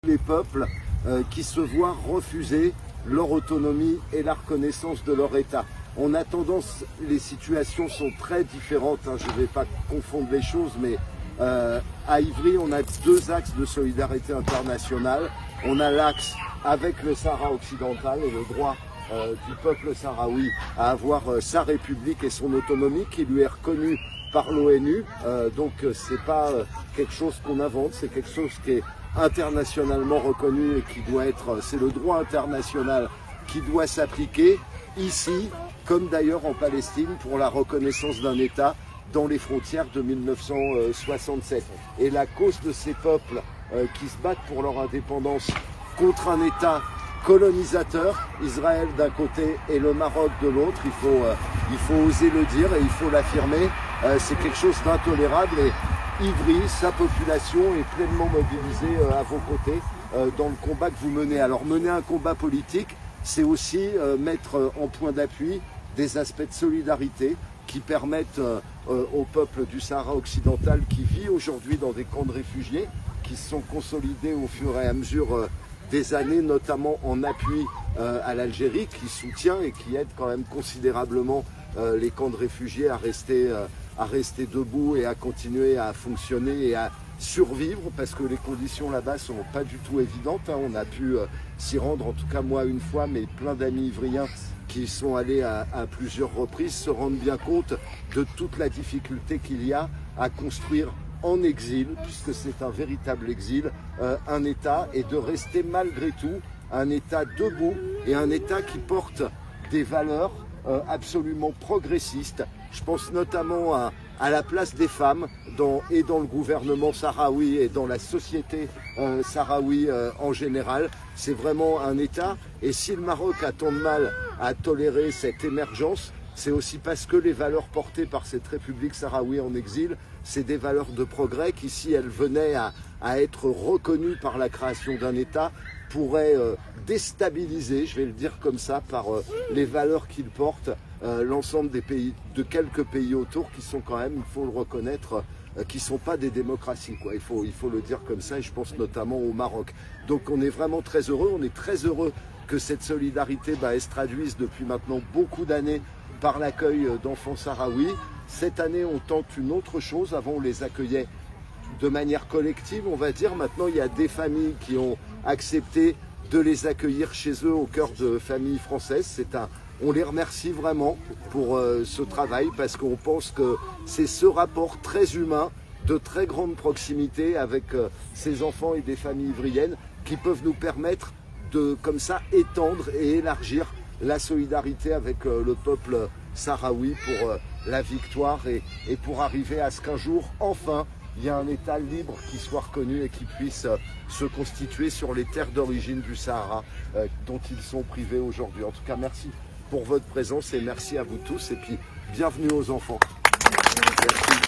les peuples qui se voient refuser leur autonomie et la reconnaissance de leur État. On a tendance, les situations sont très différentes, hein, je ne vais pas confondre les choses, mais à Ivry, on a deux axes de solidarité internationale. On a l'axe avec le Sahara occidental et le droit du peuple sahraoui à avoir sa république et son autonomie qui lui est reconnue par l'ONU. Donc c'est pas quelque chose qu'on invente, c'est quelque chose qui est internationalement reconnu et qui doit être, c'est le droit international qui doit s'appliquer ici, comme d'ailleurs en Palestine, pour la reconnaissance d'un État dans les frontières de 1967. Et la cause de ces peuples qui se battent pour leur indépendance contre un État colonisateur, Israël d'un côté et le Maroc de l'autre, il faut oser le dire et il faut l'affirmer, c'est quelque chose d'intolérable et Ivry, sa population est pleinement mobilisée à vos côtés dans le combat que vous menez. Alors mener un combat politique, c'est aussi mettre en point d'appui des aspects de solidarité qui permettent au peuple du Sahara occidental qui vit aujourd'hui dans des camps de réfugiés, qui se sont consolidés au fur et à mesure des années, notamment en appui à l'Algérie, qui soutient et qui aide quand même considérablement les camps de réfugiés à rester debout et à continuer à fonctionner et à survivre, parce que les conditions là-bas sont pas du tout évidentes. Hein. On a pu s'y rendre, en tout cas moi une fois, mais plein d'amis ivriens qui sont allés à plusieurs reprises se rendent bien compte de toute la difficulté qu'il y a à construire en exil, puisque c'est un véritable exil, un État, et de rester malgré tout un État debout et un État qui porte des valeurs absolument progressistes. Je pense notamment à la place des femmes dans le gouvernement sahraoui et dans la société sahraoui en général. C'est vraiment un État. Et si le Maroc a tant de mal à tolérer cette émergence, c'est aussi parce que les valeurs portées par cette République sahraoui en exil, c'est des valeurs de progrès qui, si elles venaient à être reconnues par la création d'un État, pourraient déstabiliser, je vais le dire comme ça, par les valeurs qu'ils portent, l'ensemble des pays, de quelques pays autour qui sont quand même, il faut le reconnaître, qui ne sont pas des démocraties, quoi. Il faut le dire comme ça, et je pense notamment au Maroc. Donc on est vraiment très heureux, on est très heureux que cette solidarité elle se traduise depuis maintenant beaucoup d'années par l'accueil d'enfants sahraouis. Cette année, on tente une autre chose. Avant, on les accueillait de manière collective, on va dire. Maintenant, il y a des familles qui ont accepté de les accueillir chez eux au cœur de familles françaises. On les remercie vraiment pour ce travail parce qu'on pense que c'est ce rapport très humain, de très grande proximité avec ces enfants et des familles ivriennes qui peuvent nous permettre de, comme ça, étendre et élargir la solidarité avec le peuple sahraoui pour la victoire et pour arriver à ce qu'un jour, enfin, il y a un État libre qui soit reconnu et qui puisse se constituer sur les terres d'origine du Sahara dont ils sont privés aujourd'hui. En tout cas, merci pour votre présence et merci à vous tous et puis bienvenue aux enfants. Merci.